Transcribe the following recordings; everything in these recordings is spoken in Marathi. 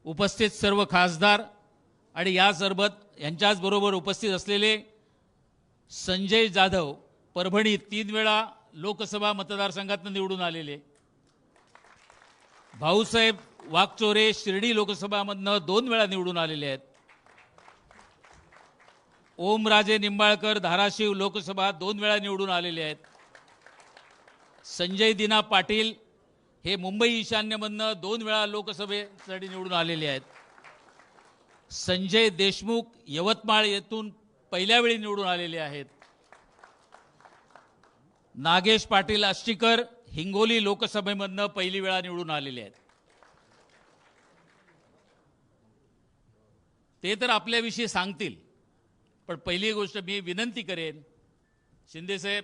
उपस्थित सर्व खासदार आणि यांच्याच बरोबर उपस्थित असलेले संजय जाधव परभणी 3 वेळा लोकसभा मतदारसंघातून निवडून आलेले, भाऊसाहेब वाकचोरे शिर्डी लोकसभामधनं 2 वेळा निवडून आलेले आहेत, ओमराजे निंबाळकर धाराशिव लोकसभा 2 वेळा निवडून आलेले आहेत, संजय दिना पाटील हे मुंबई ईशान्यमधनं 2 वेळा लोकसभेसाठी निवडून आलेले आहेत, संजय देशमुख यवतमाळ येथून पहिल्या वेळी निवडून आलेले आहेत, नागेश पाटील आष्टीकर हिंगोली लोकसभेमधनं पहिली वेळा निवडून आलेले आहेत. ते तर आपल्याविषयी सांगतील, पण पहिली गोष्ट मी विनंती करेन, शिंदेसाहेब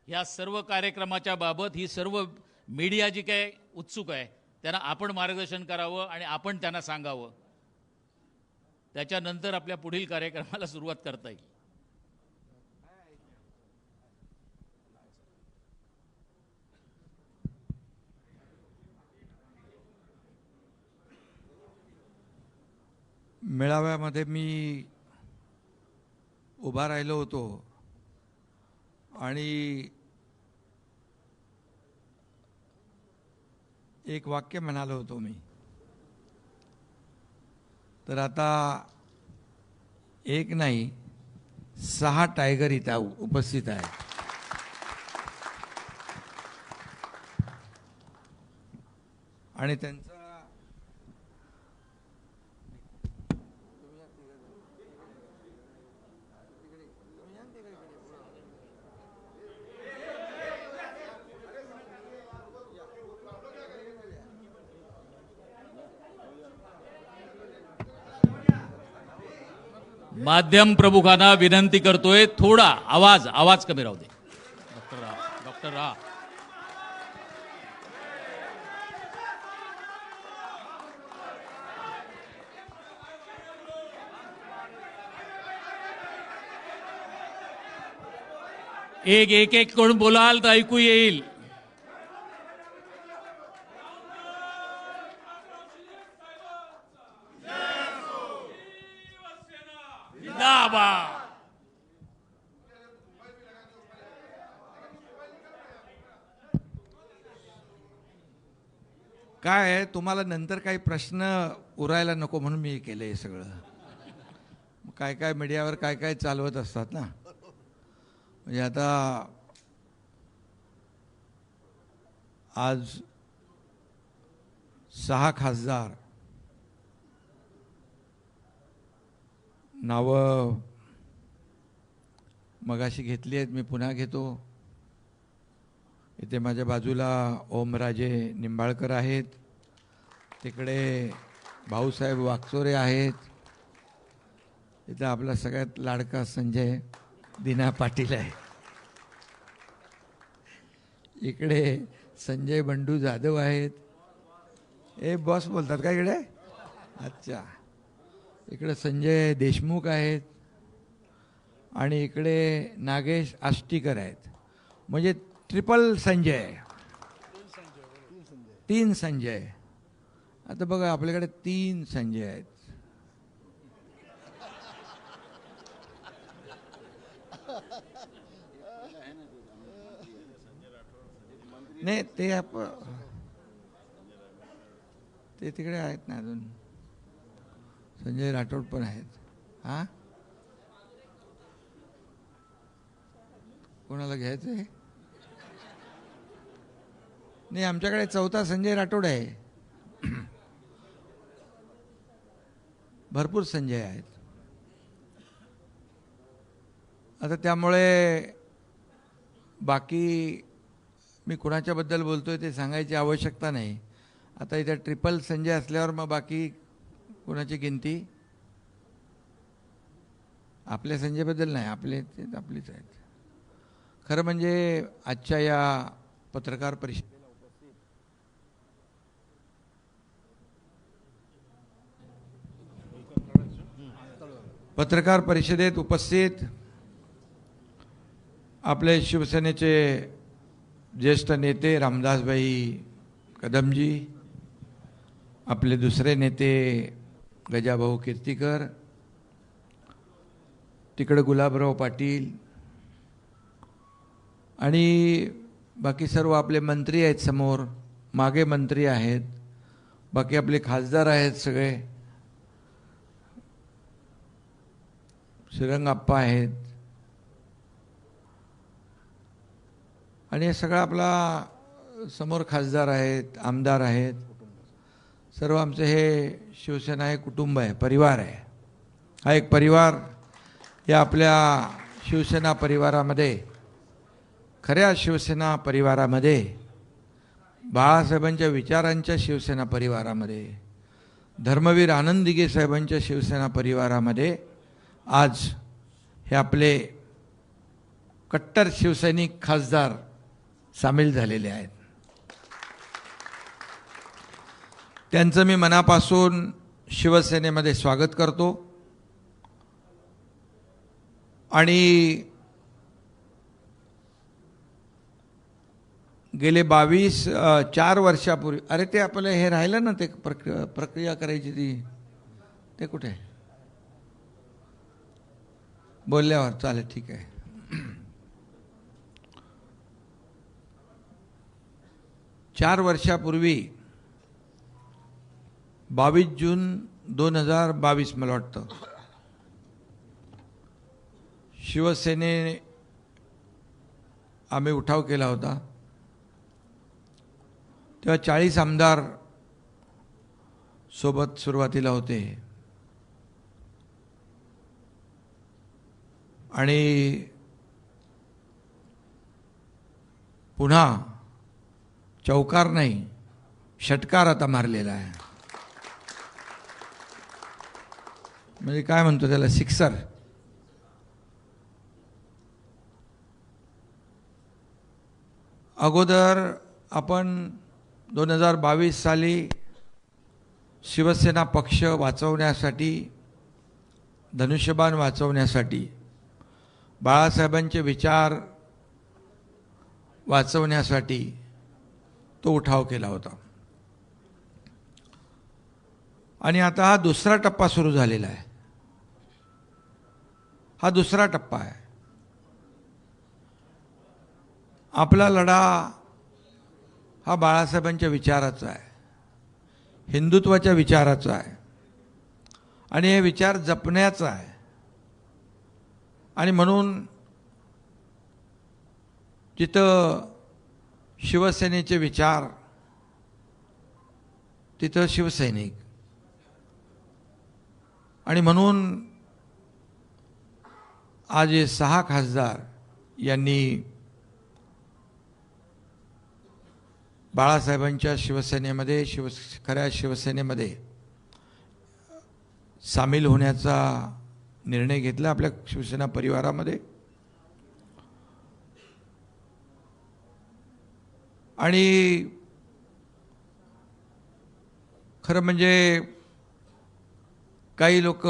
ह्या सर्व कार्यक्रमाच्या बाबत ही सर्व मीडिया जी काय उत्सुक आहे त्यांना आपण मार्गदर्शन करावं आणि आपण त्यांना सांगावं, त्याच्यानंतर आपल्या पुढील कार्यक्रमाला सुरुवात करता येईल. मेळाव्यामध्ये मी उभा राहिलो होतो आणि एक वाक्य म्हणालो होतो मी. तर आता एक नाही 6 टायगर इथं उपस्थित आहेत. आणि त्यांचा माध्यम प्रमुखांना विनंती करतोय, थोडा आवाज कमी राहू दे. डॉक्टर रा एक कोण बोलाल तर ऐकू येईल. काय आहे, तुम्हाला नंतर काही प्रश्न उरायला नको म्हणून मी केलं हे सगळं. काय मीडियावर काय चालवत असतात ना. म्हणजे आता आज 6 खासदार नावं मगाशी घेतली आहेत, मी पुन्हा घेतो. इथे माझ्या बाजूला ओमराजे निंबाळकर आहेत, तिकडे भाऊसाहेब वाकचोरे आहेत, इथं आपला सगळ्यात लाडका संजय दिना पाटील आहे, इकडे संजय बंडू जाधव आहेत. हे बॉस बोलतात का इकडे? अच्छा. इकडे संजय देशमुख आहेत आणि इकडे नागेश आष्टीकर आहेत. म्हणजे ट्रिपल संजय, 3 संजय. आता बघा आपल्याकडे 3 संजय आहेत. नाही ते तिकडे आहेत ना अजून. संजय राठोड पण आहेत. हां, कोणाला घ्यायचं आहे? नाही, आमच्याकडे 4था संजय राठोड आहे. भरपूर संजय आहेत. आता त्यामुळे बाकी मी कुणाच्याबद्दल बोलतोय ते सांगायची आवश्यकता नाही. आता इथे ट्रिपल संजय असल्यावर मग बाकी कुणाची गिनती? आपल्या संजयबद्दल नाही, आपलीच आहेत. खरं म्हणजे आजच्या या पत्रकार परिषदेत उपस्थित आपले शिवसेनेचे ज्येष्ठ नेते रामदासभाई कदमजी, आपले दुसरे नेते गजाभाऊ कीर्तीकर, तिकडे गुलाबराव पाटील आणि बाकी सर्व आपले मंत्री आहेत समोर, मागे मंत्री आहेत, बाकी आपले खासदार आहेत सगळे, श्रीरंगाप्पा आहेत आणि हे सगळं आपला समोर खासदार आहेत, आमदार आहेत, सर्व आमचं हे शिवसेना हे कुटुंब आहे, परिवार आहे. हा एक परिवार, या आपल्या शिवसेना परिवारामध्ये, खऱ्या शिवसेना परिवारामध्ये, बाळासाहेबांच्या विचारांच्या शिवसेना परिवारामध्ये, धर्मवीर आनंद दिघे साहेबांच्या शिवसेना परिवारामध्ये आज हे आपले कट्टर शिवसैनिक खासदार सामील झालेले आहेत. त्यांचं मी मनापासून शिवसेनेमध्ये स्वागत करतो आणि गेले 4 वर्षापूर्वी, अरे ते आपलं हे राहिलं ना, ते प्रक्रिया करायची ते कुठे बोलल्यावर चालेल, ठीक आहे. 4 वर्षापूर्वी 22 जून 2022 मला वाटतं, शिवसेनेने आम्ही उठाव केला होता. तेव्हा 40 आमदार सोबत सुरुवातीला होते आणि पुन्हा चौकार नाही, षटकार आता मारलेला आहे. म्हणजे काय म्हणतो त्याला, सिक्सर. अगोदर आपण 2022 साली शिवसेना पक्ष वाचवण्यासाठी, धनुष्यबाण वाचवण्यासाठी, बाळासाहेबांचे विचार वाचवण्यासाठी तो उठाव केला होता. आणि आता हा दुसरा टप्पा सुरू झालेला आहे. हा दुसरा टप्पा आहे. आपला लढा हा बाळासाहेबांच्या विचाराचा आहे, हिंदुत्वाच्या विचाराचा आहे आणि हे विचार जपण्याचा आहे. आणि म्हणून जिथं शिवसेनेचे विचार तिथं शिवसैनिक, आणि म्हणून आज हे 6 खासदार यांनी बाळासाहेबांच्या शिवसेनेमध्ये, खऱ्या शिवसेनेमध्ये सामील होण्याचा निर्णय घेतला आपल्या शिवसेना परिवारामध्ये. आणि खरं म्हणजे काही लोक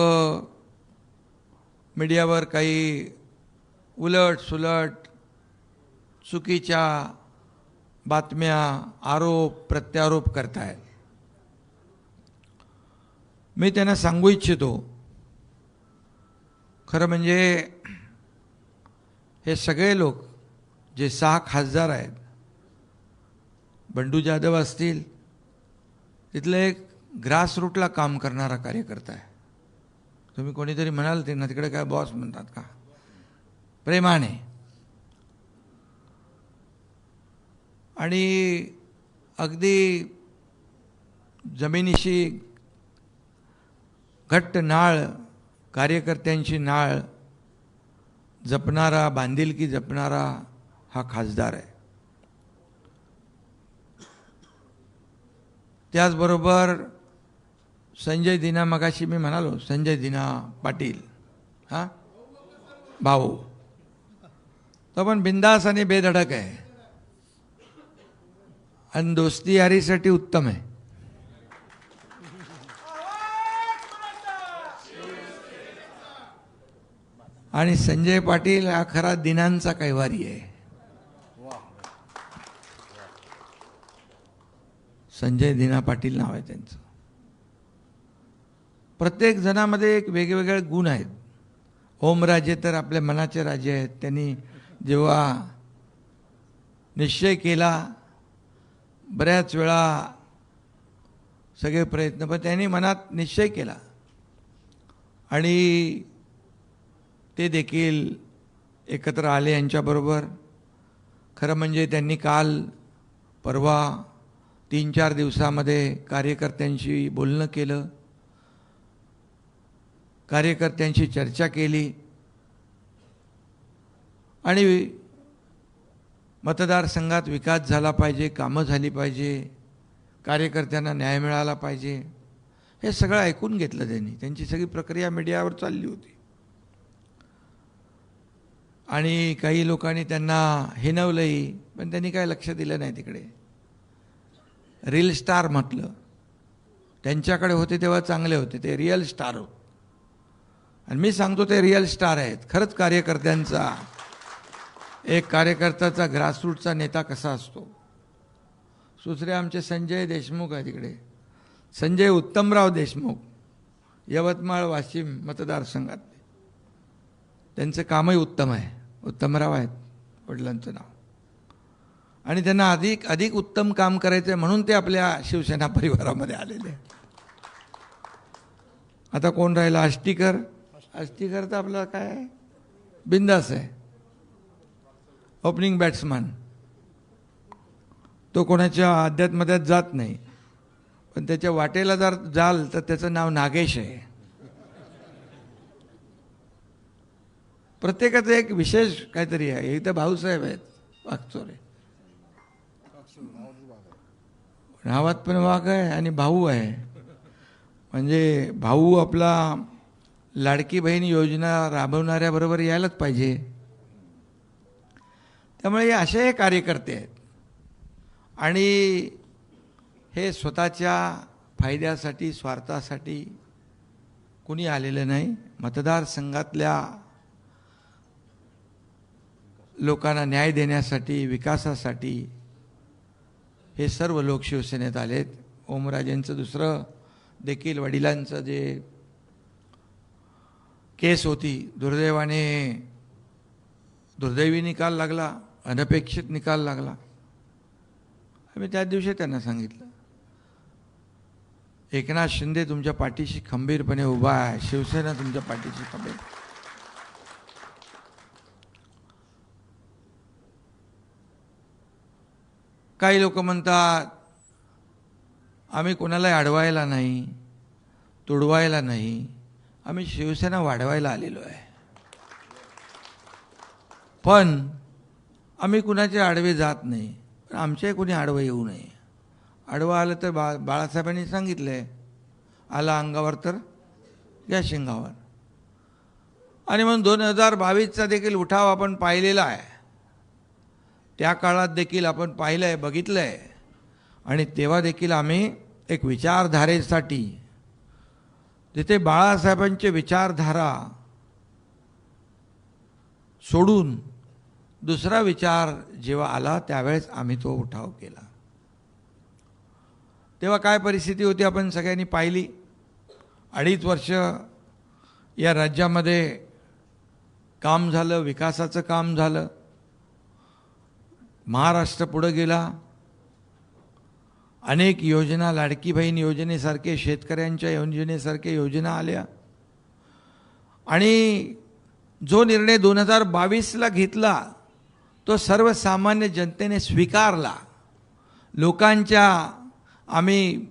मीडियावर काही उलट सुलट चुकीच्या बातम्या, आरोप प्रत्यारोप करतायत. मी त्यांना सांगू इच्छितो, खरं म्हणजे हे सगळे लोक जे 6 खासदार आहेत, बंडू जाधव असतील, तिथले एक ग्रासरूटला काम करणारा कार्यकर्ता आहे. तुम्ही कोणीतरी म्हणाल ते ना, तिकडे काय बॉस म्हणतात का, प्रेमाने आणि अगदी जमिनीशी घट्ट नाळ, कार्यकर्त्यांची नाळ जपणारा, बांधिलकी जपणारा हा खासदार आहे. त्याचबरोबर संजय दिना, मगाशी मी म्हणालो संजय दिना पाटील, हां भाऊ, तो पण बिंदास आणि बेधडक आहे आणि दोस्ती यारीसाठी उत्तम आहे. आणि संजय पाटील हा खरा दिनांचा कैवारी आहे. संजय दिना पाटील नाव आहे त्यांचं. प्रत्येक जणामध्ये एक वेगवेगळे गुण आहेत. ओमराजे तर आपल्या मनाचे राजे आहेत. त्यांनी जेव्हा निश्चय केला, बऱ्याच वेळा सगळे प्रयत्न, पण त्यांनी मनात निश्चय केला आणि ते देखील एकत्र आले यांच्याबरोबर. खरं म्हणजे त्यांनी काल परवा 3-4 दिवसामध्ये कार्यकर्त्यांशी बोलणं केलं, कार्यकर्त्यांशी चर्चा केली आणि मतदारसंघात विकास झाला पाहिजे, कामं झाली पाहिजे, कार्यकर्त्यांना न्याय मिळाला पाहिजे, हे सगळं ऐकून घेतलं त्यांनी. त्यांची सगळी प्रक्रिया मीडियावर चालली होती आणि काही लोकांनी त्यांना हिणवलंही, पण त्यांनी काय लक्ष दिलं नाही तिकडे. रील स्टार म्हटलं, त्यांच्याकडे होते तेव्हा चांगले होते, ते रिअल स्टार होते. आणि मी सांगतो ते रिअल स्टार आहेत. खरंच कार्यकर्त्यांचा, एक कार्यकर्त्याचा ग्रासरूटचा नेता कसा असतो. दुसरे आमचे संजय देशमुख आहे तिकडे, संजय उत्तमराव देशमुख, यवतमाळ वाशिम मतदारसंघातले. त्यांचं कामही उत्तम आहे. उत्तमराव आहेत वडिलांचं नाव, आणि त्यांना अधिक उत्तम काम करायचं आहे म्हणून ते आपल्या शिवसेना परिवारामध्ये आलेले. आता कोण राहिला? आष्टीकर. आष्टीकर तर आपला काय बिंदास आहे, ओपनिंग बॅट्समन. तो कोणाच्या अध्यात्मध्यात जात नाही, पण त्याच्या वाटेला जर जाल तर त्याचं नाव नागेश आहे. प्रत्येकाचं एक विशेष काहीतरी आहे. इथं भाऊसाहेब आहेत वागचोरे, नावात पण वाघ आहे आणि भाऊ आहे. म्हणजे भाऊ आपला लाडकी बहीण योजना राबवणाऱ्याबरोबर यायलाच पाहिजे. त्यामुळे असे हे कार्यकर्ते आहेत आणि हे स्वतःच्या फायद्यासाठी, स्वार्थासाठी कुणी आलेलं नाही. मतदारसंघातल्या लोकांना न्याय देण्यासाठी, विकासासाठी हे सर्व लोक शिवसेनेत आलेत. ओमराजेंचं दुसरं देखील वडिलांचं जे केस होती, दुर्दैवी निकाल लागला, अनपेक्षित निकाल लागला. आम्ही त्याच दिवशी त्यांना सांगितलं, एकनाथ शिंदे तुमच्या पाठीशी खंबीरपणे उभा आहे, शिवसेना तुमच्या पाठीशी खंबीर. काही लोक म्हणतात आम्ही कोणालाही अडवायला नाही, तुडवायला नाही, आम्ही शिवसेना वाढवायला आलेलो आहे. पण आम्ही कुणाचे आडवे जात नाही, पण आमच्याही कोणी आडवं येऊ नये. आडवं आलं तर बाळासाहेबांनी सांगितलंय, आला अंगावर तर या शिंगावर. आणि म्हणून 2022चा देखील उठाव आपण पाहिलेला आहे. त्या काळात देखील आपण पाहिलं आहे, बघितलं आहे. आणि तेव्हा देखील आम्ही एक विचारधारेसाठी, जिथे बाळासाहेबांचे विचारधारा सोडून दुसरा विचार जेव्हा आला त्यावेळेस आम्ही तो उठाव केला. तेव्हा काय परिस्थिती होती आपण सगळ्यांनी पाहिली. 2.5 वर्ष या राज्यामध्ये काम झालं, विकासाचं काम झालं. महाराष्ट्र पुढे गेला. अनेक योजना, लाडकी बहीण योजनेसारखे, शेतकऱ्यांच्या योजनेसारखे योजना आल्या. आणि जो निर्णय 2022ला घेतला तो सर्वसामान्य जनतेने स्वीकारला. लोकांच्या आम्ही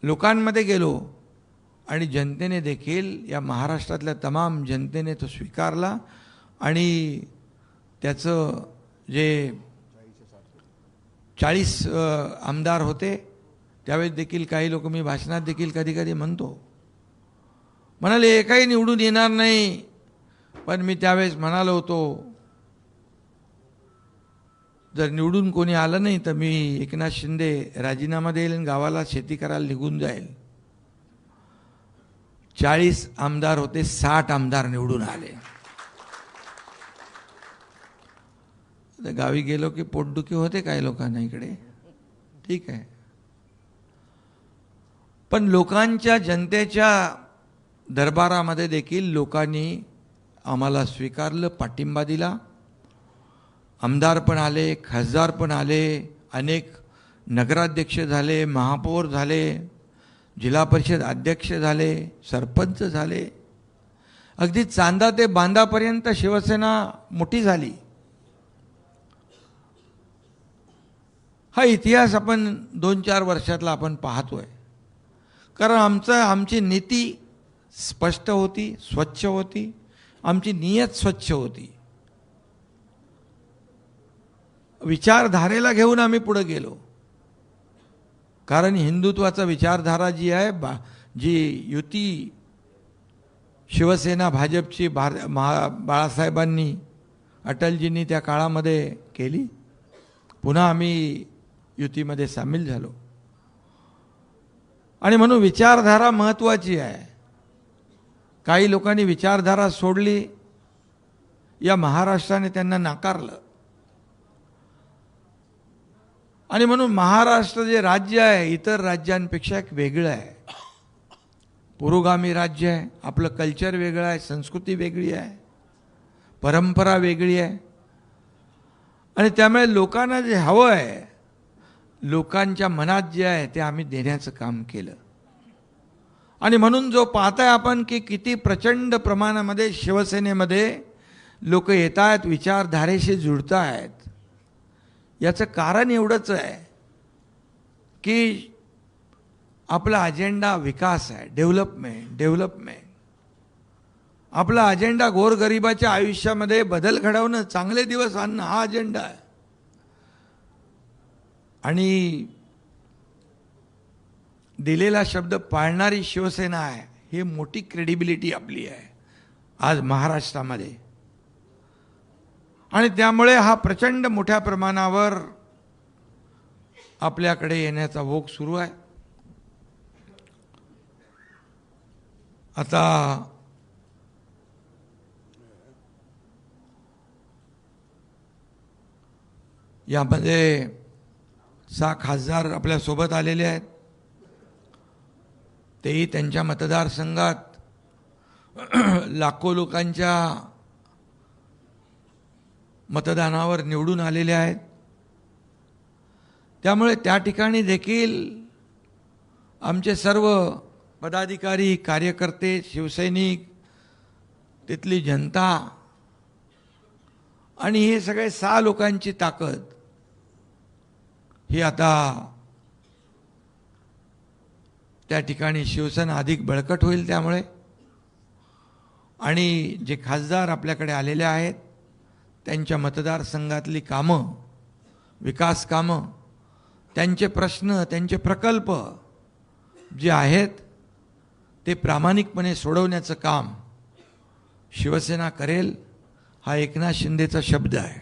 लोकांमध्ये गेलो आणि जनतेने देखील, या महाराष्ट्रातल्या तमाम जनतेने तो स्वीकारला. आणि त्याचं जे 40 आमदार होते त्यावेळेस देखील काही लोक, मी भाषणात देखील कधी कधी म्हणतो, म्हणाले एकही निवडून येणार नाही. पण मी त्यावेळेस म्हणालो होतो, जर निवडून कोणी आलं नाही तर मी एकनाथ शिंदे राजीनामा देईल आणि गावाला शेती करायला निघून जाईल. 40 आमदार होते, 60 आमदार निवडून आले. गावी गेलो की पोटदुखी होते काही लोकांना इकडे, ठीक आहे. पण लोकांच्या जनतेच्या दरबारामध्ये देखील लोकांनी आम्हाला स्वीकारलं, पाठिंबा दिला. आमदार पण आले, खासदार पण आले, अनेक नगराध्यक्ष झाले, महापौर झाले, जिल्हा परिषद अध्यक्ष झाले, सरपंच झाले. अगदी चांदा ते बांधापर्यंत शिवसेना मोठी झाली. हा इतिहास आपण 2-4 वर्षातला आपण पाहतोय. कारण आमची नीती स्पष्ट होती, स्वच्छ होती, आमची नियत स्वच्छ होती. विचारधारेला घेऊन आम्ही पुढे गेलो. कारण हिंदुत्वाचा विचारधारा जी आहे, जी युती शिवसेना भाजपची बाळासाहेबांनी, अटलजींनी त्या काळामध्ये केली, पुन्हा आम्ही युतीमध्ये सामील झालो. आणि म्हणून विचारधारा महत्त्वाची आहे. काही लोकांनी विचारधारा सोडली, या महाराष्ट्राने त्यांना नाकारलं. आणि म्हणून महाराष्ट्र जे राज्य आहे इतर राज्यांपेक्षा एक वेगळं आहे. पुरोगामी राज्य आहे. आपलं कल्चर वेगळं आहे, संस्कृती वेगळी आहे, परंपरा वेगळी आहे. आणि त्यामुळे लोकांना जे हवं आहे, लोकांच्या मनात जे आहे ते आम्ही देण्याचं काम केलं. आणि म्हणून जो पाहताय आपण की किती प्रचंड प्रमाणामध्ये शिवसेनेमध्ये लोक येत आहेत, विचारधारेशी जुळत आहेत, याचं कारण एवढंच आहे की आपला अजेंडा विकास आहे, डेव्हलपमेंट. आपला अजेंडा गोरगरिबाच्या आयुष्यामध्ये बदल घडवणं, चांगले दिवस आणणं, हा अजेंडा आहे. आणि दिलेला शब्द पाळणारी शिवसेना आहे, ही मोठी क्रेडिबिलिटी आपली आहे आज महाराष्ट्रामध्ये. आणि त्यामुळे हा प्रचंड मोठ्या प्रमाणावर आपल्याकडे येण्याचा ओघ सुरू आहे. आता यामध्ये 6 खासदार आपल्या सोबत आलेले आहेत. तेही त्यांच्या मतदारसंघात लाखो लोकांच्या मतदानावर निवडून आलेले आहेत. त्यामुळे त्या ठिकाणी देखील आमचे सर्व पदाधिकारी, कार्यकर्ते, शिवसैनिक, तिथली जनता आणि हे सगळे 6 लोकांची ताकद ही आता त्या ठिकाणी शिवसेना अधिक बळकट होईल. त्यामुळे आणि जे खासदार आपल्याकडे आलेले आहेत त्यांच्या मतदारसंघातली कामं, विकास कामं, त्यांचे प्रश्न, त्यांचे प्रकल्प जे आहेत ते प्रामाणिकपणे सोडवण्याचं काम शिवसेना करेल, हा एकनाथ शिंदेचा शब्द आहे.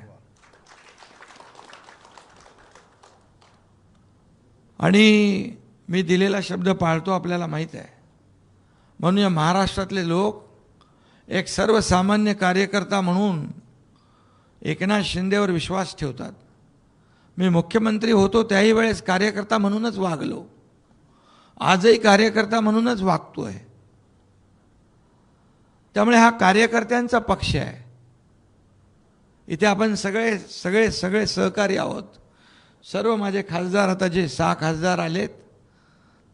आणि मी दिलेला शब्द पाळतो, आपल्याला माहीत आहे. म्हणून या महाराष्ट्रातले लोक एक सर्वसामान्य कार्यकर्ता म्हणून एकनाथ शिंदेवर विश्वास ठेवतात. मी मुख्यमंत्री होतो त्याही वेळेस कार्यकर्ता म्हणूनच वागलो, आजही कार्यकर्ता म्हणूनच वागतोय. त्यामुळे हा कार्यकर्त्यांचा पक्ष आहे. इथे आपण सगळे सगळे सगळे सहकारी आहोत. सर्व माझे खासदार, आता जे 6 खासदार आलेत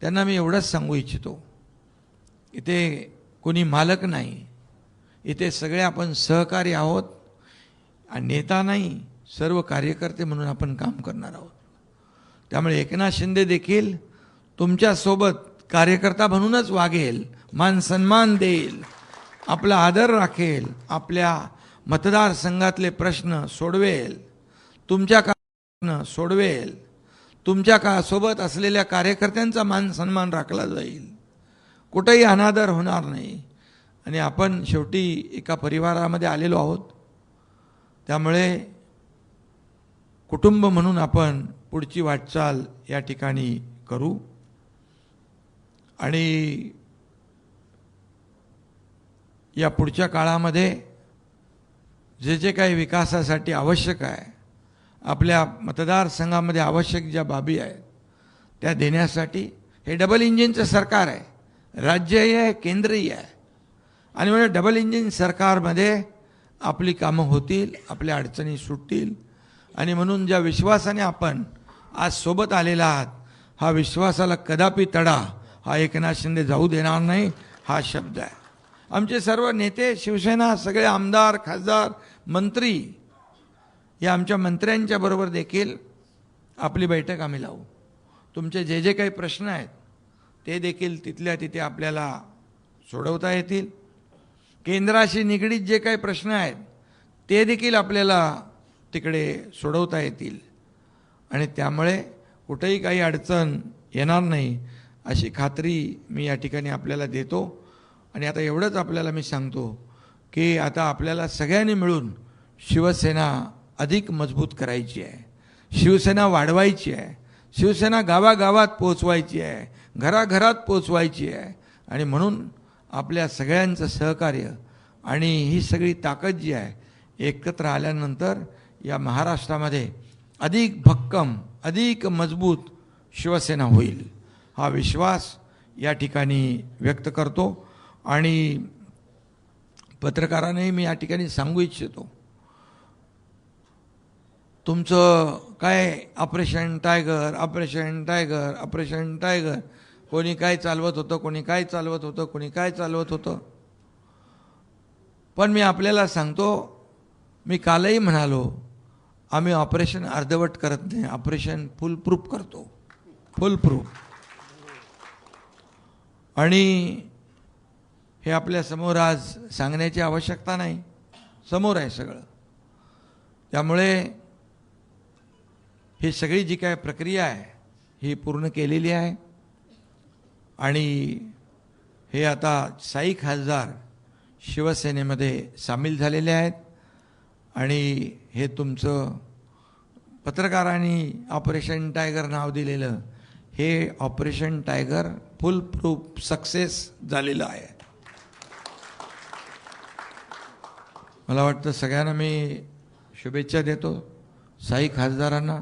त्यांना मी एवढंच सांगू इच्छितो, इथे कोणी मालक नाही, इथे सगळे आपण सहकारी आहोत. आणि नेता नाही, सर्व कार्यकर्ते म्हणून आपण काम करणार आहोत. त्यामुळे एकनाथ शिंदे देखील तुमच्यासोबत कार्यकर्ता म्हणूनच वागेल, मान सन्मान देईल, आपला आदर राखेल, आपल्या मतदारसंघातले प्रश्न सोडवेल, तुमच्या प्रश्न सोडवेल, तुमच्या सोबत असलेल्या कार्यकर्त्यांचा मान सन्मान राखला जाईल, कुठेही अनादर होणार नाही. आणि आपण शेवटी एका परिवारामध्ये आलेलो आहोत. त्यामुळे कुटुंब म्हणून आपण पुढची वाटचाल या ठिकाणी करू. आणि या पुढच्या काळामध्ये जे जे काही विकासासाठी आवश्यक आहे, आपल्या मतदारसंघामध्ये आवश्यक ज्या बाबी आहेत त्या देण्यासाठी हे डबल इंजिनचं सरकार आहे, राज्यही आहे केंद्रही आहे. आणि म्हणजे डबल इंजिन सरकारमध्ये आपली कामं होतील, आपल्या अडचणी सुटतील. आणि म्हणून ज्या विश्वासाने आपण आज सोबत आलेला आहात, हा विश्वासाला कदापि तडा हा एकनाथ शिंदे जाऊ देणार नाही, हा शब्द आहे. आमचे सर्व नेते, शिवसेना, सगळे आमदार, खासदार, मंत्री, या आमच्या मंत्र्यांच्या बरोबर देखील आपली बैठक आम्ही लावू. तुमचे जे जे काही प्रश्न आहेत ते देखील तिथल्या तिथे आपल्याला सोडवता येतील. केंद्राशी निगडीत जे काही प्रश्न आहेत ते देखील आपल्याला तिकडे सोडवता येतील. आणि त्यामुळे कुठेही काही अडचण येणार नाही अशी खात्री मी या ठिकाणी आपल्याला देतो. आणि आता एवढंच आपल्याला मी सांगतो की आता आपल्याला सगळ्यांनी मिळून शिवसेना अधिक मजबूत करायची आहे, शिवसेना वाढवायची आहे, शिवसेना गावागावात पोचवायची आहे, घराघरात पोचवायची आहे. आणि म्हणून आपल्या सगळ्यांचं सहकार्य आणि ही सगळी ताकद जी आहे एकत्र आल्यानंतर या महाराष्ट्रामध्ये अधिक भक्कम, अधिक मजबूत शिवसेना होईल, हा विश्वास या ठिकाणी व्यक्त करतो. आणि पत्रकारांनाही मी या ठिकाणी सांगू इच्छितो, तुमचं काय operation tiger, operation tiger, operation tiger, कोणी काय चालवत होतं, कोणी काय चालवत होतं, कोणी काय चालवत होतं. पण मी आपल्याला सांगतो, मी कालही म्हणालो, आम्ही ऑपरेशन अर्धवट करत नाही, ऑपरेशन फुल प्रूफ करतो, फुल प्रूफ. आणि हे आपल्या समोर आज सांगण्याची आवश्यकता नाही, समोर आहे सगळं. त्यामुळे ही सगळी जी काय प्रक्रिया आहे ही पूर्ण केलेली आहे. आणि हे आता 6 खासदार शिवसेनेमध्ये सामील झालेले आहेत. आणि हे तुमचं पत्रकारांनी ऑपरेशन टायगर नाव दिलेलं हे ऑपरेशन टायगर फुल प्रूफ सक्सेस झालेलं आहे. मला वाटतं सगळ्यांना मी शुभेच्छा देतो. 6 खासदारांना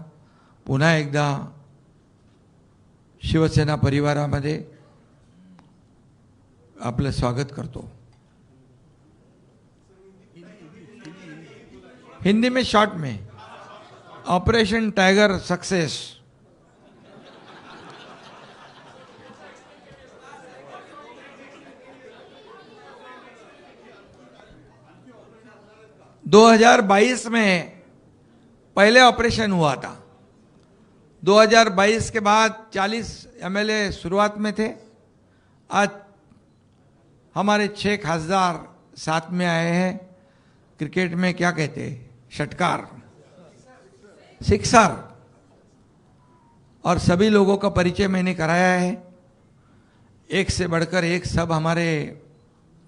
पुन्हा एकदा शिवसेना परिवारामध्ये आपलं स्वागत करतो. हिंदी में शॉर्ट में, ऑपरेशन टाइगर सक्सेस. दो 2022 में पहले ऑपरेशन हुआ था. 2022 के बाद 40 एमएलए शुरुआत में थे. आज हमारे 6 खासदार साथ में आए हैं. क्रिकेट में क्या कहते हैं, षटकार, सिक्सर. और सभी लोगों का परिचय मैंने कराया है. एक से बढ़कर एक सब हमारे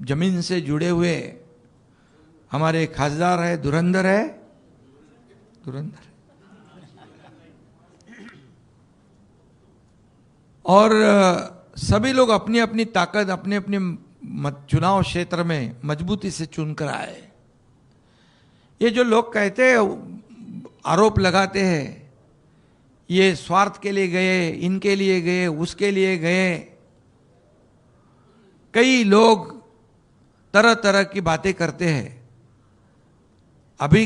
जमीन से जुड़े हुए हमारे खासदार है, धुरंधर है, धुरंधर. और सभी लोग अपनी अपनी ताकत अपने अपने चुनाव क्षेत्र में मजबूती से चुनकर आए. ये जो लोग कहते हैं, आरोप लगाते हैं, ये स्वार्थ के लिए गए, इनके लिए गए, उसके लिए गए, कई लोग तरह तरह की बातें करते हैं. अभी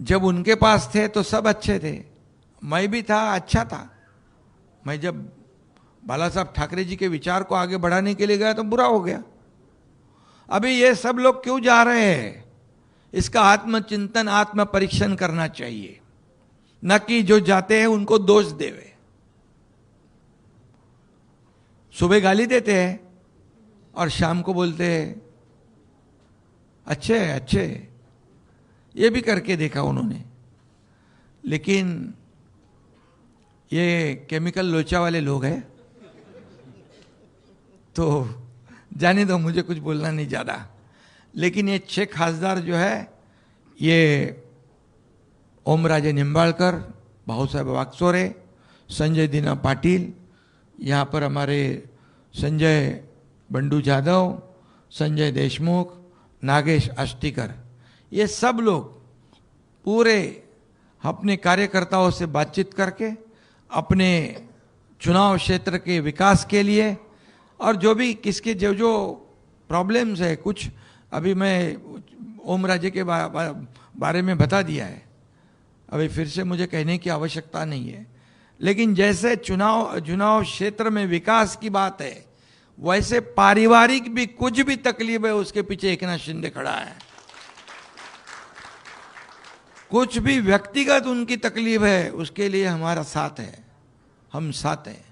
जब उनके पास थे तो सब अच्छे थे, मैं भी था, अच्छा था. मैं जब बाला साहब ठाकरे जी के विचार को आगे बढ़ाने के लिए गया तो बुरा हो गया. अभी ये सब लोग क्यों जा रहे हैं, इसका आत्मचिंतन, आत्म परीक्षण करना चाहिए, न कि जो जाते हैं उनको दोष देवे. सुबह गाली देते हैं और शाम को बोलते हैं अच्छे अच्छे. ये भी करके देखा उन्होंने. लेकिन ये केमिकल लोचा वाले लोग हैं, तो जाने दो, मुझे कुछ बोलना नहीं ज़्यादा. लेकिन ये 6 खासदार जो है, ये ओमराजे निंबाळकर, भाऊसाहेब वागचोरे, संजय दीना पाटिल, यहाँ पर हमारे संजय बंडू जाधव, संजय देशमुख, नागेश आष्टीकर, ये सब लोग पूरे अपने कार्यकर्ताओं से बातचीत करके अपने चुनाव क्षेत्र के विकास के लिए, और जो भी किसके जो जो प्रॉब्लम्स है, कुछ अभी मैं ओम राजे के बारे में बता दिया है, अभी फिर से मुझे कहने की आवश्यकता नहीं है। लेकिन जैसे चुनाव क्षेत्र में विकास की बात है, वैसे पारिवारिक भी कुछ भी तकलीफ है उसके पीछे एकनाथ शिंदे खड़ा है। कुछ भी व्यक्तिगत उनकी तकलीफ है उसके लिए हमारा साथ है, हम साथ हैं।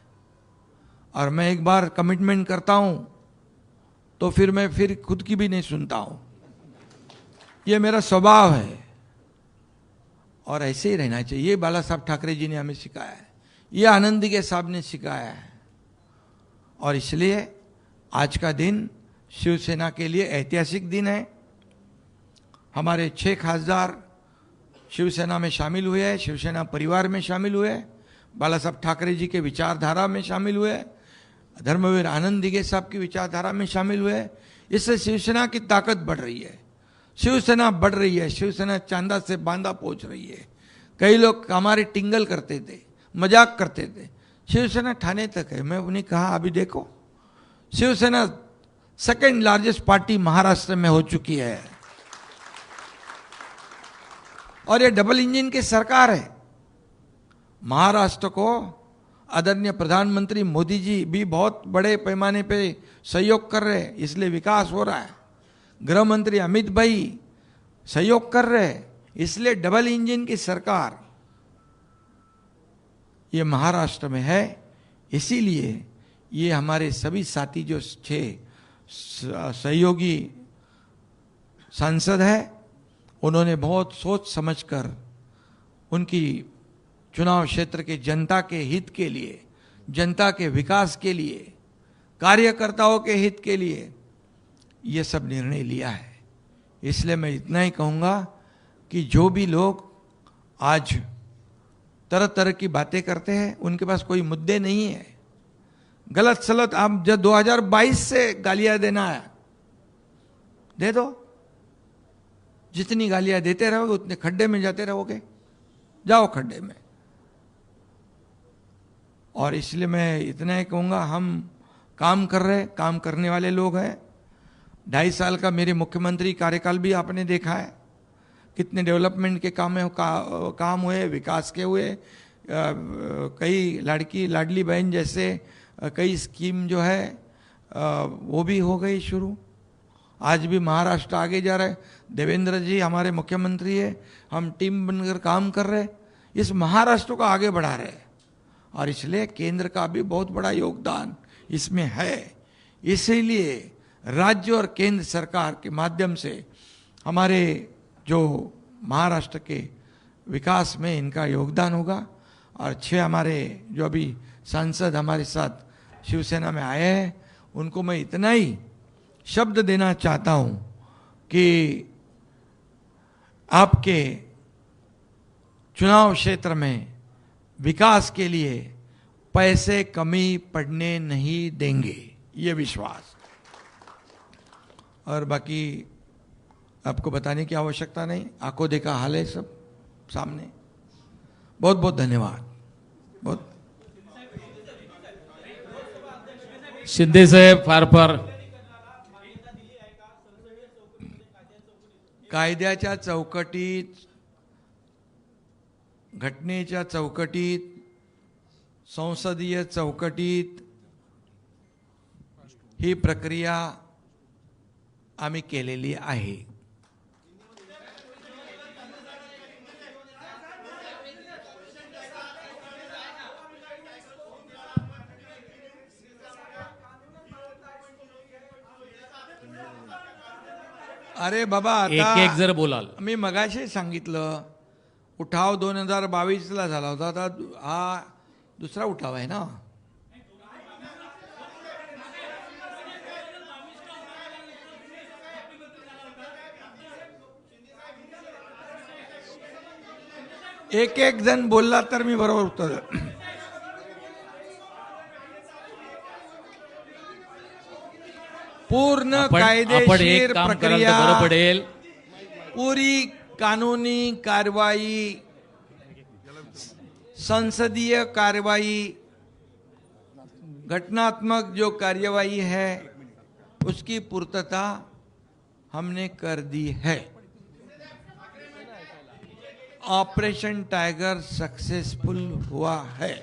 और मैं एक बार कमिटमेंट करता हूं तो फिर मैं फिर खुद की भी नहीं सुनता हूं, ये मेरा स्वभाव है और ऐसे ही रहना चाहिए। ये बाला साहब ठाकरे जी ने हमें सिखाया है, ये आनंद के साहब ने सिखाया है। और इसलिए आज का दिन शिवसेना के लिए ऐतिहासिक दिन है। हमारे 6 खासदार शिवसेना में शामिल हुए हैं, शिवसेना परिवार में शामिल हुए, बाला साहब ठाकरे जी के विचारधारा में शामिल हुए, धर्मवीर आनंद दिघे साहब की विचारधारा में शामिल हुए। इससे शिवसेना की ताकत बढ़ रही है, शिवसेना बढ़ रही है, शिवसेना चांदा से बांदा पहुंच रही है। कई लोग हमारे टिंगल करते थे, मजाक करते थे, शिवसेना ठाणे तक है। मैं उन्हें कहा अभी देखो, Shiv Sena second largest party Maharashtra में हो चुकी है और ये डबल इंजन की सरकार है। महाराष्ट्र को आदरणीय प्रधानमंत्री मोदी जी भी बहुत बड़े पैमाने पे सहयोग कर रहे हैं, इसलिए विकास हो रहा है। गृह मंत्री अमित भाई सहयोग कर रहे हैं, इसलिए डबल इंजन की सरकार ये महाराष्ट्र में है। इसीलिए ये हमारे सभी साथी जो 6 सहयोगी सांसद हैं, उन्होंने बहुत सोच समझकर उनकी चुनाव क्षेत्र के जनता के हित के लिए, जनता के विकास के लिए, कार्यकर्ताओं के हित के लिए ये सब निर्णय लिया है। इसलिए मैं इतना ही कहूँगा कि जो भी लोग आज तरह तरह की बातें करते हैं, उनके पास कोई मुद्दे नहीं है। गलत सलत आप जब 2022 से गालियां देना है दे दो, जितनी गालियां देते रहोगे उतने खड्डे में जाते रहोगे, जाओ खड्डे में। और इसलिए मैं इतना ही कहूँगा, हम काम कर रहे, काम करने वाले लोग हैं। 2.5 साल का मेरे मुख्यमंत्री कार्यकाल भी आपने देखा है, कितने डेवलपमेंट के काम हुए, विकास के हुए। कई लाडली बहन जैसे कई स्कीम जो है वो भी हो गई शुरू। आज भी महाराष्ट्र आगे जा रहा है, देवेंद्र जी हमारे मुख्यमंत्री है, हम टीम बनकर काम कर रहे, इस महाराष्ट्र को आगे बढ़ा रहे। और इसलिए केंद्र का भी बहुत बड़ा योगदान इसमें है। इसीलिए राज्य और केंद्र सरकार के माध्यम से हमारे जो महाराष्ट्र के विकास में इनका योगदान होगा। और 6 हमारे जो अभी सांसद हमारे साथ शिवसेना में आए हैं, उनको मैं इतना ही शब्द देना चाहता हूं कि आपके चुनाव क्षेत्र में विकास के लिए पैसे कमी पड़ने नहीं देंगे, ये विश्वास। और बाकी आपको बताने की आवश्यकता नहीं, आंखों देखा हाल है सब सामने। बहुत बहुत धन्यवाद। बहुत शिंदे साहेब फार कायद्याच्या चौकटीत, घटनेच्या चौकटीत, संसदीय चौकटीत ही प्रक्रिया आम्ही केलेली आहे। अरे बाबा, आता एक जर बोलाल। मी मगाशी सांगितलं, उठाव 2022 झाला होता, आता हा दुसरा उठाव आहे ना। एक जण बोलला तर मी बरोबर उत्तर। पूर्ण आपण कायदेशीर एक काम कराल तर प्रक्रिया, बरं पडेल। पूरी कानूनी कारवाई, संसदीय कारवाई घटनात्मक जो कार्यवाही है उसकी पूर्तता हमने कर दी है। ऑपरेशन टाइगर सक्सेसफुल हुआ है,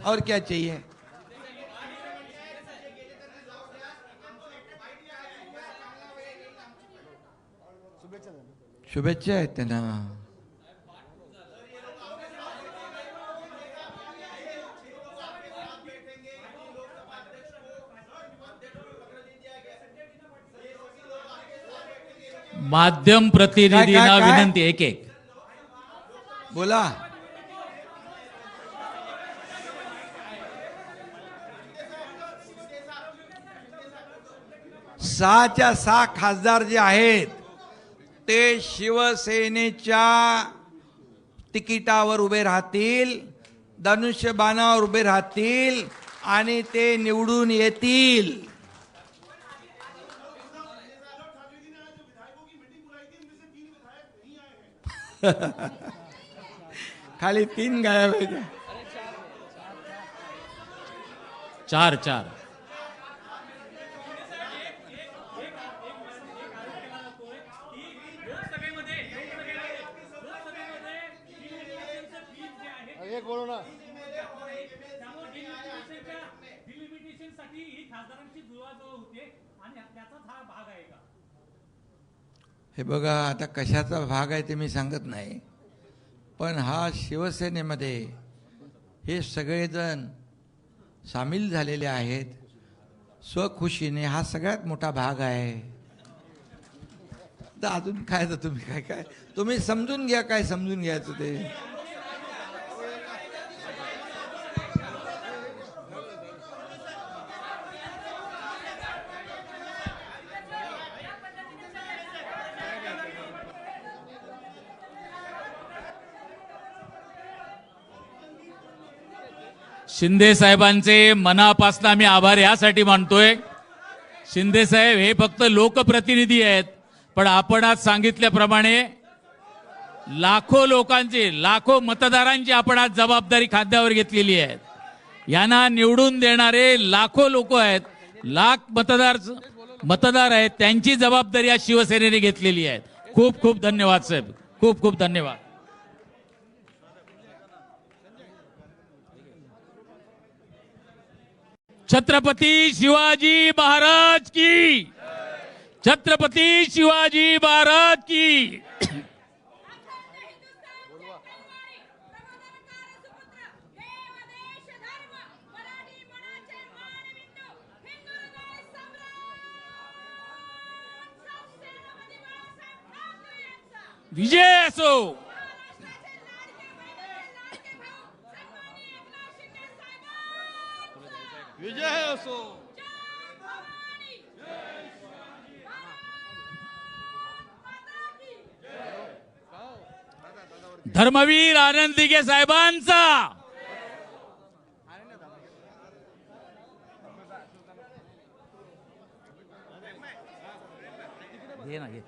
और क्या चाहिए? शुभेच्छा आहेत त्यांना। माध्यम प्रतिनिधींना काय? विनंती, एक एक बोला। सहाच्या सहा खासदार जे आहेत ते शिवसेनेच्या तिकिटावर उभे राहतील, धनुष्यबाणावर उभे राहतील आणि ते निवडून येतील। खाली 3 गायब आहेत। 4 हे बघा, आता कशाचा भाग आहे ते मी सांगत नाही, पण हा शिवसेनेमध्ये हे सगळेजण सामील झालेले आहेत स्वखुशीने, हा सगळ्यात मोठा भाग आहे। तर अजून काय, तर तुम्ही काय तुम्ही समजून घ्या, काय समजून घ्यायचं ते। शिंदे साहेबांचे मनापासून आम्ही आभार यासाठी मानतोय। शिंदे साहेब हे फक्त लोकप्रतिनिधी आहेत, पण आपण आज सांगितल्याप्रमाणे लाखो लोकांची, लाखो मतदारांची आपण आज जबाबदारी खांद्यावर घेतलेली आहे। यांना निवडून देणारे लाखो लोक आहेत, लाख मतदार आहेत, त्यांची जबाबदारी आज शिवसेनेने घेतलेली आहे। खूप खूप धन्यवाद साहेब, खूप खूप धन्यवाद। छत्रपती शिवाजी महाराज की, छत्रपती शिवाजी महाराज की। विजय असो। विजय असो। धर्मवीर आनंद दिघे साहेबांचा, घे ना, घे।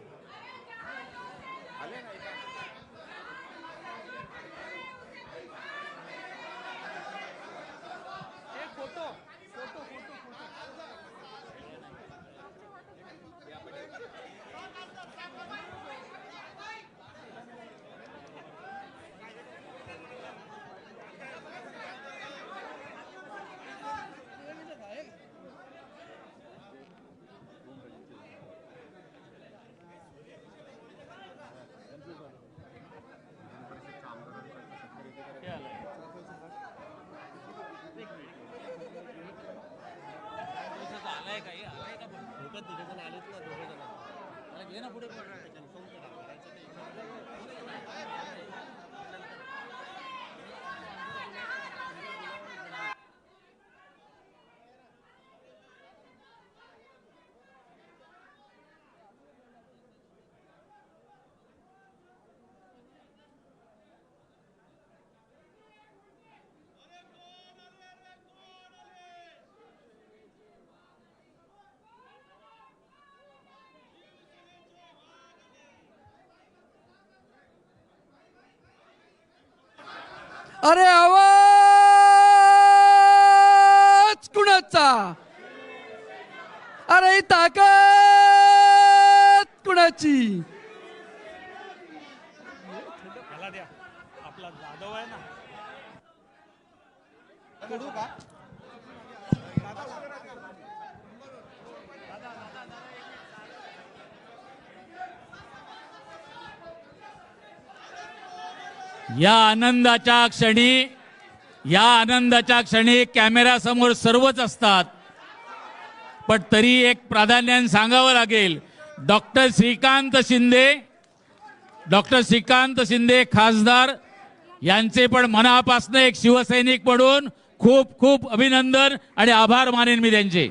अरे आवाज कुणाचा? कोणाचा? अरे ही ताकद कुणाची? या आनंदाच्या क्षणी कॅमेऱ्यासमोर सर्वच असतात, पण तरी एक प्राधान्याने सांगावं लागेल, डॉक्टर श्रीकांत शिंदे खासदार यांचे पण मनापासून एक शिवसैनिक म्हणून खूप खूप अभिनंदन आणि आभार मानेन मी त्यांचे.